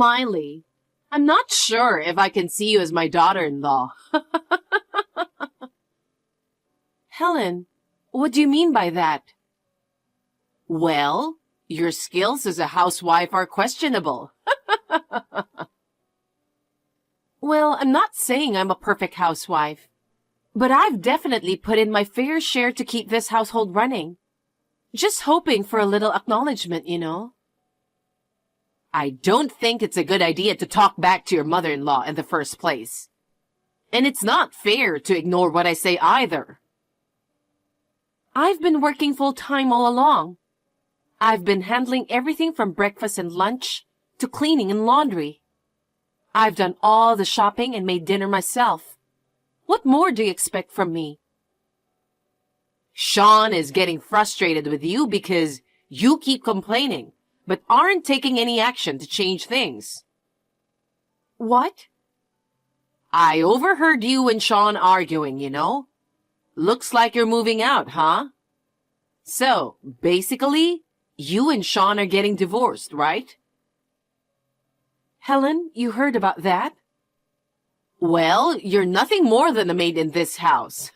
Miley, I'm not sure if I can see you as my daughter-in-law. Helen, what do you mean by that? Well, your skills as a housewife are questionable. Well, I'm not saying I'm a perfect housewife, but I've definitely put in my fair share to keep this household running. Just hoping for a little acknowledgement, you know. I don't think it's a good idea to talk back to your mother-in-law in the first place. And it's not fair to ignore what I say either. I've been working full-time all along. I've been handling everything from breakfast and lunch to cleaning and laundry. I've done all the shopping and made dinner myself. What more do you expect from me? Sean is getting frustrated with you because you keep complaining, but aren't taking any action to change things. What? I overheard you and Sean arguing, you know. Looks like you're moving out, huh? So, basically, you and Sean are getting divorced, right? Helen, you heard about that? Well, you're nothing more than a maid in this house.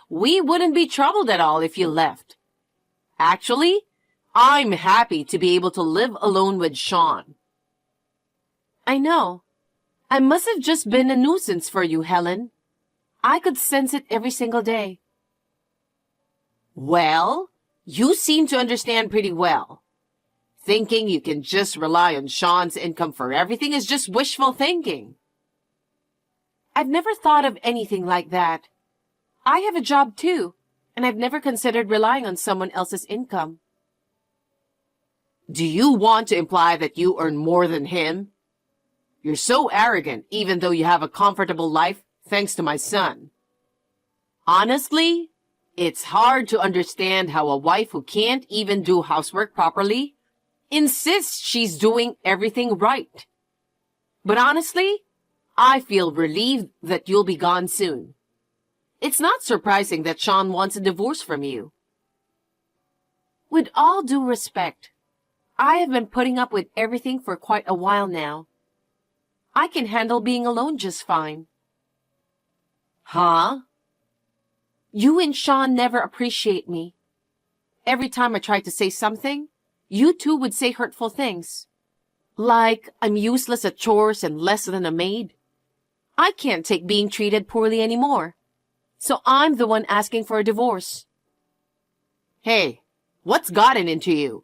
We wouldn't be troubled at all if you left. Actually, I'm happy to be able to live alone with Sean. I know. I must have just been a nuisance for you, Helen. I could sense it every single day. Well, you seem to understand pretty well. Thinking you can just rely on Sean's income for everything is just wishful thinking. I've never thought of anything like that. I have a job too, and I've never considered relying on someone else's income. Do you want to imply that you earn more than him? You're so arrogant, even though you have a comfortable life, thanks to my son. Honestly, it's hard to understand how a wife who can't even do housework properly insists she's doing everything right. But honestly, I feel relieved that you'll be gone soon. It's not surprising that Sean wants a divorce from you. With all due respect, I have been putting up with everything for quite a while now. I can handle being alone just fine. Huh? You and Sean never appreciate me. Every time I try to say something, you two would say hurtful things. Like I'm useless at chores and less than a maid. I can't take being treated poorly anymore. So I'm the one asking for a divorce. Hey, what's gotten into you?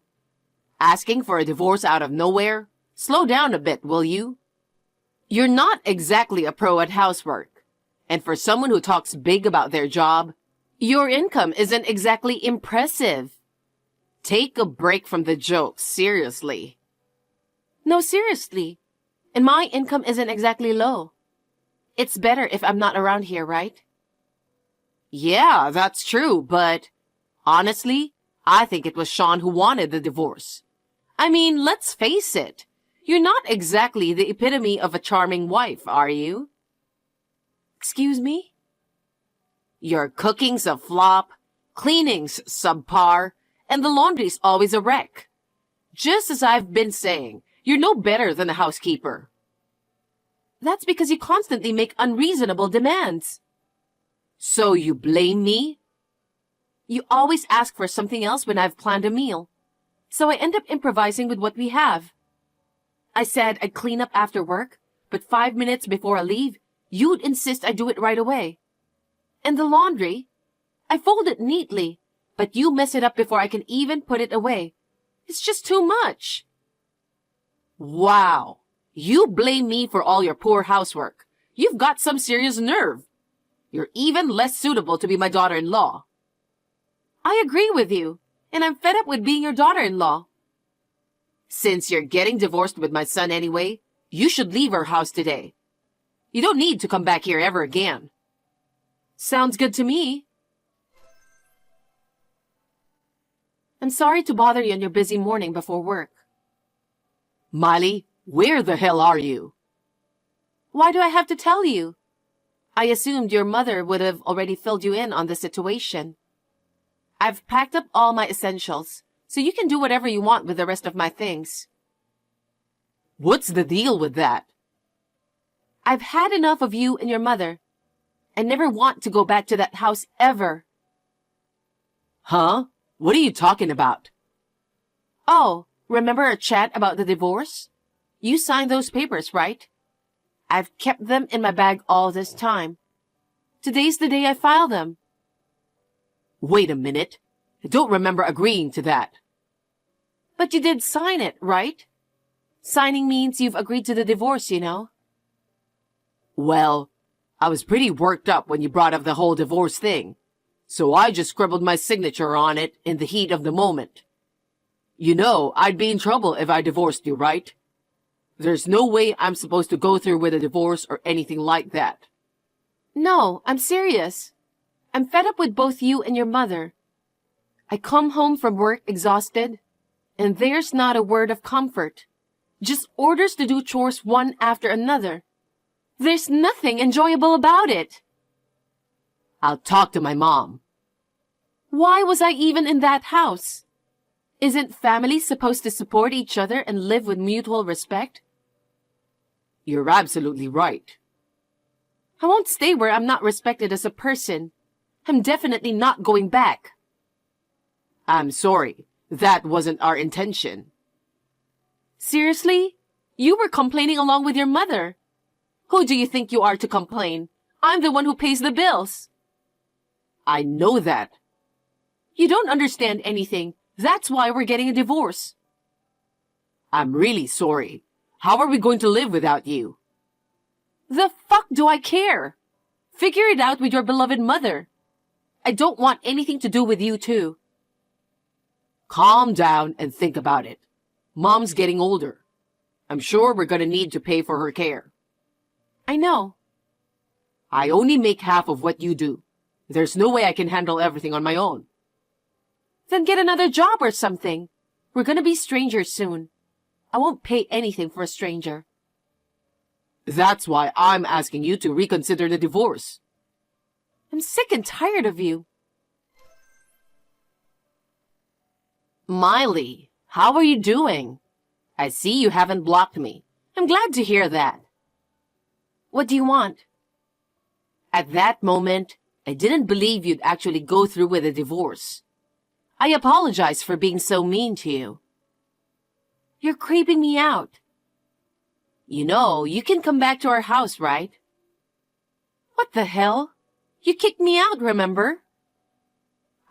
Asking for a divorce out of nowhere? Slow down a bit, will you? You're not exactly a pro at housework. And for someone who talks big about their job, your income isn't exactly impressive. Take a break from the jokes, seriously. No, seriously. And my income isn't exactly low. It's better if I'm not around here, right? Yeah, that's true, but honestly, I think it was Sean who wanted the divorce. I mean, let's face it. You're not exactly the epitome of a charming wife, are you? Excuse me? Your cooking's a flop, cleaning's subpar, and the laundry's always a wreck. Just as I've been saying, you're no better than a housekeeper. That's because you constantly make unreasonable demands. So you blame me? You always ask for something else when I've planned a meal. So I end up improvising with what we have. I said I'd clean up after work, but 5 minutes before I leave, you'd insist I do it right away. And the laundry? I fold it neatly, but you mess it up before I can even put it away. It's just too much. Wow. You blame me for all your poor housework. You've got some serious nerve. You're even less suitable to be my daughter-in-law. I agree with you, and I'm fed up with being your daughter-in-law. Since you're getting divorced with my son anyway, you should leave our house today. You don't need to come back here ever again. Sounds good to me. I'm sorry to bother you on your busy morning before work. Miley, where the hell are you? Why do I have to tell you? I assumed your mother would have already filled you in on the situation. I've packed up all my essentials, so you can do whatever you want with the rest of my things. What's the deal with that? I've had enough of you and your mother. I never want to go back to that house ever. Huh? What are you talking about? Oh, remember our chat about the divorce? You signed those papers, right? I've kept them in my bag all this time. Today's the day I filed them. Wait a minute. I don't remember agreeing to that. But you did sign it, right? Signing means you've agreed to the divorce, you know. Well, I was pretty worked up when you brought up the whole divorce thing, so I just scribbled my signature on it in the heat of the moment. You know, I'd be in trouble if I divorced you, right? There's no way I'm supposed to go through with a divorce or anything like that. No, I'm serious. I'm fed up with both you and your mother. I come home from work exhausted, and there's not a word of comfort. Just orders to do chores one after another. There's nothing enjoyable about it. I'll talk to my mom. Why was I even in that house? Isn't family supposed to support each other and live with mutual respect? You're absolutely right. I won't stay where I'm not respected as a person. I'm definitely not going back. I'm sorry. That wasn't our intention. Seriously? You were complaining along with your mother. Who do you think you are to complain? I'm the one who pays the bills. I know that. You don't understand anything. That's why we're getting a divorce. I'm really sorry. How are we going to live without you? The fuck do I care? Figure it out with your beloved mother. I don't want anything to do with you too. Calm down and think about it. Mom's getting older. I'm sure we're going to need to pay for her care. I know. I only make half of what you do. There's no way I can handle everything on my own. Then get another job or something. We're going to be strangers soon. I won't pay anything for a stranger. That's why I'm asking you to reconsider the divorce. I'm sick and tired of you. Miley, how are you doing? I see you haven't blocked me. I'm glad to hear that. What do you want? At that moment, I didn't believe you'd actually go through with a divorce. I apologize for being so mean to you. You're creeping me out. You know, you can come back to our house, right? What the hell? You kicked me out, remember?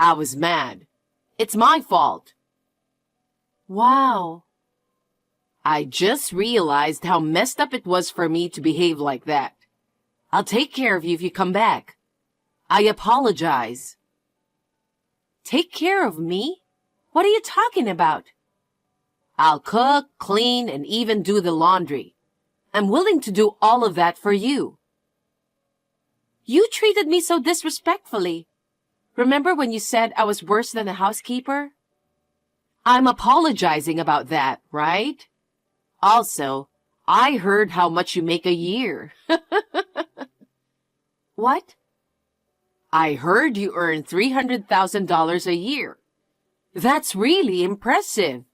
I was mad. It's my fault. Wow. I just realized how messed up it was for me to behave like that. I'll take care of you if you come back. I apologize. Take care of me? What are you talking about? I'll cook, clean, and even do the laundry. I'm willing to do all of that for you. You treated me so disrespectfully. Remember when you said I was worse than a housekeeper? I'm apologizing about that, right? Also, I heard how much you make a year. What? I heard you earn $300,000 a year. That's really impressive.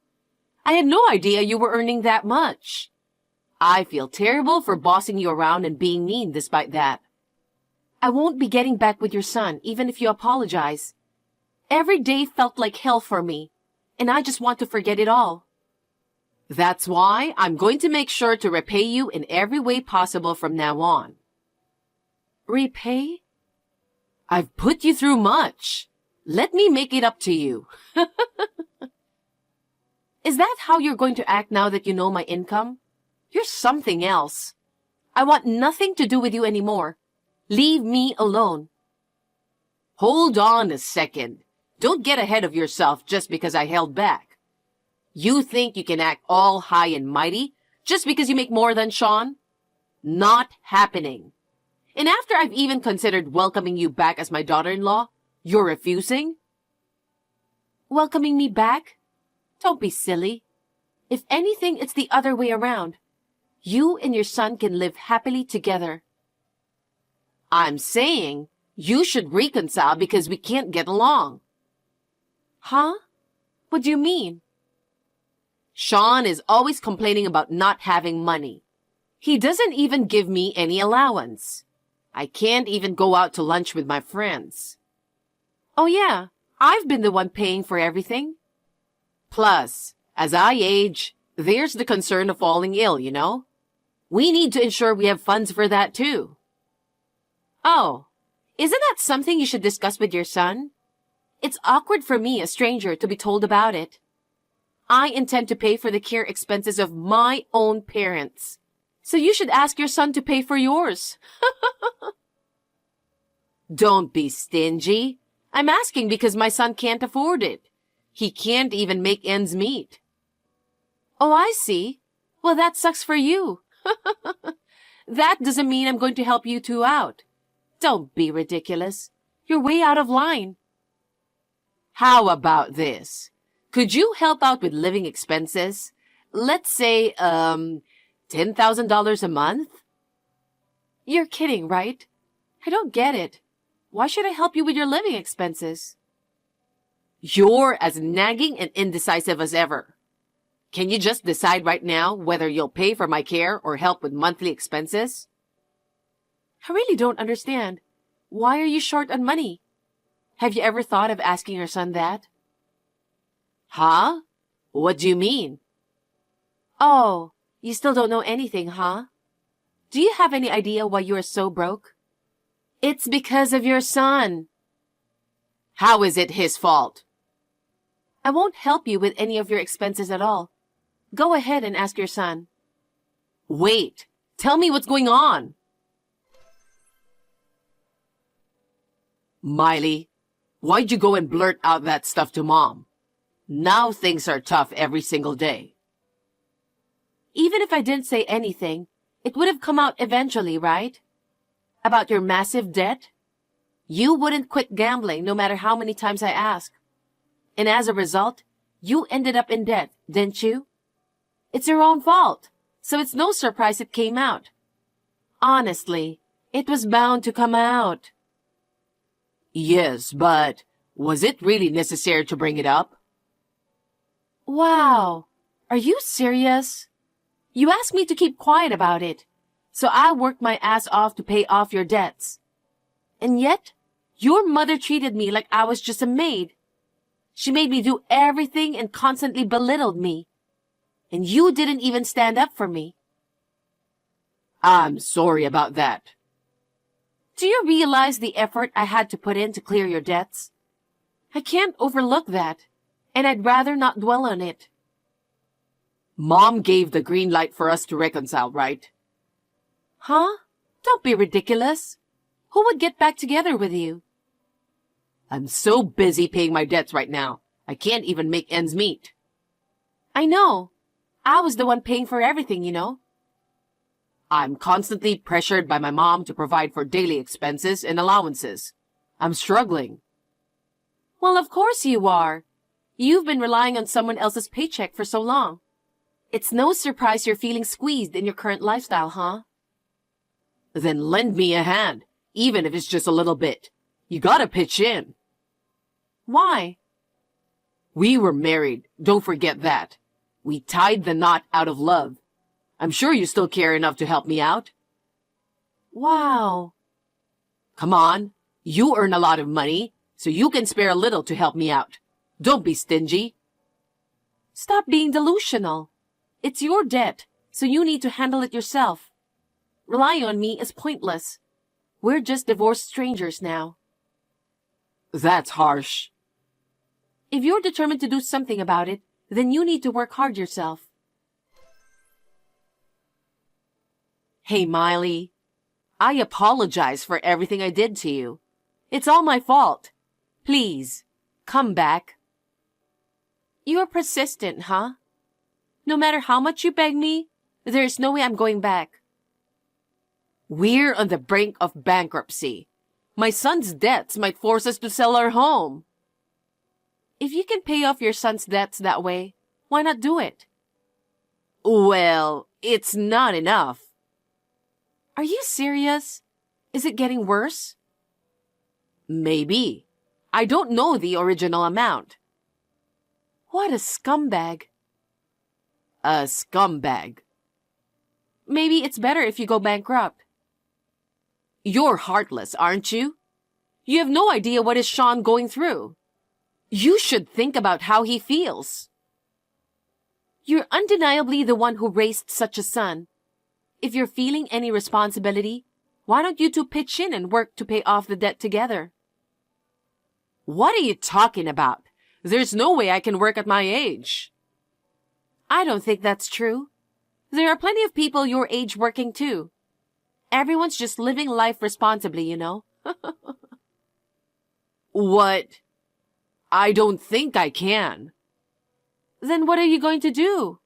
I had no idea you were earning that much. I feel terrible for bossing you around and being mean despite that. I won't be getting back with your son, even if you apologize. Every day felt like hell for me, and I just want to forget it all. That's why I'm going to make sure to repay you in every way possible from now on. Repay? I've put you through much. Let me make it up to you. Is that how you're going to act now that you know my income? You're something else. I want nothing to do with you anymore. Leave me alone. Hold on a second. Don't get ahead of yourself just because I held back. You think you can act all high and mighty just because you make more than Sean? Not happening. And after I've even considered welcoming you back as my daughter-in-law, you're refusing? Welcoming me back? Don't be silly. If anything, it's the other way around. You and your son can live happily together. I'm saying you should reconcile because we can't get along. Huh? What do you mean? Sean is always complaining about not having money. He doesn't even give me any allowance. I can't even go out to lunch with my friends. Oh yeah, I've been the one paying for everything. Plus, as I age, there's the concern of falling ill, you know? We need to ensure we have funds for that too. Oh, isn't that something you should discuss with your son? It's awkward for me, a stranger, to be told about it. I intend to pay for the care expenses of my own parents. So you should ask your son to pay for yours. Don't be stingy. I'm asking because my son can't afford it. He can't even make ends meet. Oh, I see. Well, that sucks for you. That doesn't mean I'm going to help you two out. Don't be ridiculous. You're way out of line. How about this? Could you help out with living expenses? Let's say, $10,000 a month? You're kidding, right? I don't get it. Why should I help you with your living expenses? You're as nagging and indecisive as ever. Can you just decide right now whether you'll pay for my care or help with monthly expenses? I really don't understand. Why are you short on money? Have you ever thought of asking your son that? Huh? What do you mean? Oh, you still don't know anything, huh? Do you have any idea why you are so broke? It's because of your son. How is it his fault? I won't help you with any of your expenses at all. Go ahead and ask your son. Wait, tell me what's going on. Miley, why'd you go and blurt out that stuff to Mom? Now things are tough every single day. Even if I didn't say anything, it would have come out eventually, right? About your massive debt? You wouldn't quit gambling no matter how many times I ask. And as a result, you ended up in debt, didn't you? It's your own fault, so it's no surprise it came out. Honestly, it was bound to come out. Yes, but was it really necessary to bring it up? Wow, are you serious? You asked me to keep quiet about it, so I worked my ass off to pay off your debts. And yet, your mother treated me like I was just a maid. She made me do everything and constantly belittled me. And you didn't even stand up for me. I'm sorry about that. Do you realize the effort I had to put in to clear your debts? I can't overlook that, and I'd rather not dwell on it. Mom gave the green light for us to reconcile, right? Huh? Don't be ridiculous. Who would get back together with you? I'm so busy paying my debts right now. I can't even make ends meet. I know. I was the one paying for everything, you know. I'm constantly pressured by my mom to provide for daily expenses and allowances. I'm struggling. Well, of course you are. You've been relying on someone else's paycheck for so long. It's no surprise you're feeling squeezed in your current lifestyle, huh? Then lend me a hand, even if it's just a little bit. You gotta pitch in. Why? We were married, don't forget that. We tied the knot out of love. I'm sure you still care enough to help me out. Wow. Come on, you earn a lot of money, so you can spare a little to help me out. Don't be stingy. Stop being delusional. It's your debt, so you need to handle it yourself. Relying on me is pointless. We're just divorced strangers now. That's harsh. If you're determined to do something about it, then you need to work hard yourself. Hey, Miley. I apologize for everything I did to you. It's all my fault. Please, come back. You're persistent, huh? No matter how much you beg me, there's no way I'm going back. We're on the brink of bankruptcy. My son's debts might force us to sell our home. If you can pay off your son's debts that way, why not do it? Well, it's not enough. Are you serious? Is it getting worse? Maybe. I don't know the original amount. What a scumbag. A scumbag. Maybe it's better if you go bankrupt. You're heartless, aren't you? You have no idea what is Sean going through. You should think about how he feels. You're undeniably the one who raised such a son. If you're feeling any responsibility, why don't you two pitch in and work to pay off the debt together? What are you talking about? There's no way I can work at my age. I don't think that's true. There are plenty of people your age working too. Everyone's just living life responsibly, you know. What? I don't think I can. Then what are you going to do?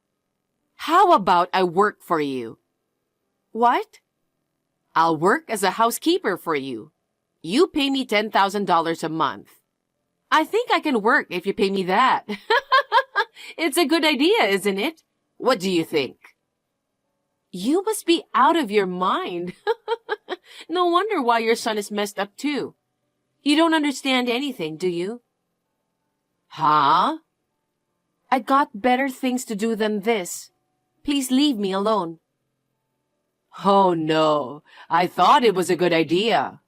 How about I work for you? What? I'll work as a housekeeper for you. You pay me $10,000 a month. I think I can work if you pay me that. It's a good idea, isn't it? What do you think? You must be out of your mind. No wonder why your son is messed up too. You don't understand anything, do you? Huh? I got better things to do than this. Please leave me alone. Oh no, I thought it was a good idea.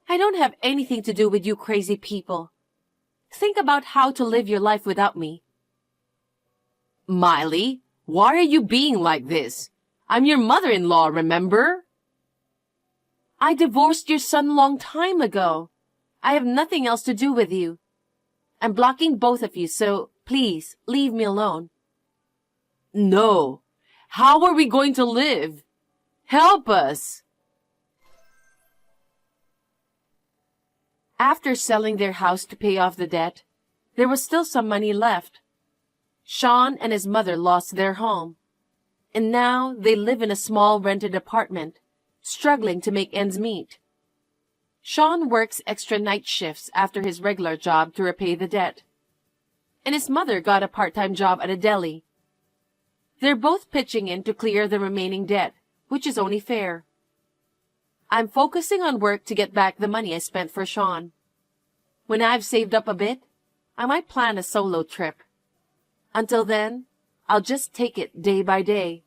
I don't have anything to do with you crazy people. Think about how to live your life without me. Miley, why are you being like this? I'm your mother-in-law, remember? I divorced your son long time ago. I have nothing else to do with you. I'm blocking both of you, so please leave me alone. No. How are we going to live? Help us. After selling their house to pay off the debt, there was still some money left. Sean and his mother lost their home, and now they live in a small rented apartment, struggling to make ends meet. Sean works extra night shifts after his regular job to repay the debt, and his mother got a part-time job at a deli. They're both pitching in to clear the remaining debt, which is only fair. I'm focusing on work to get back the money I spent for Sean. When I've saved up a bit, I might plan a solo trip. Until then, I'll just take it day by day.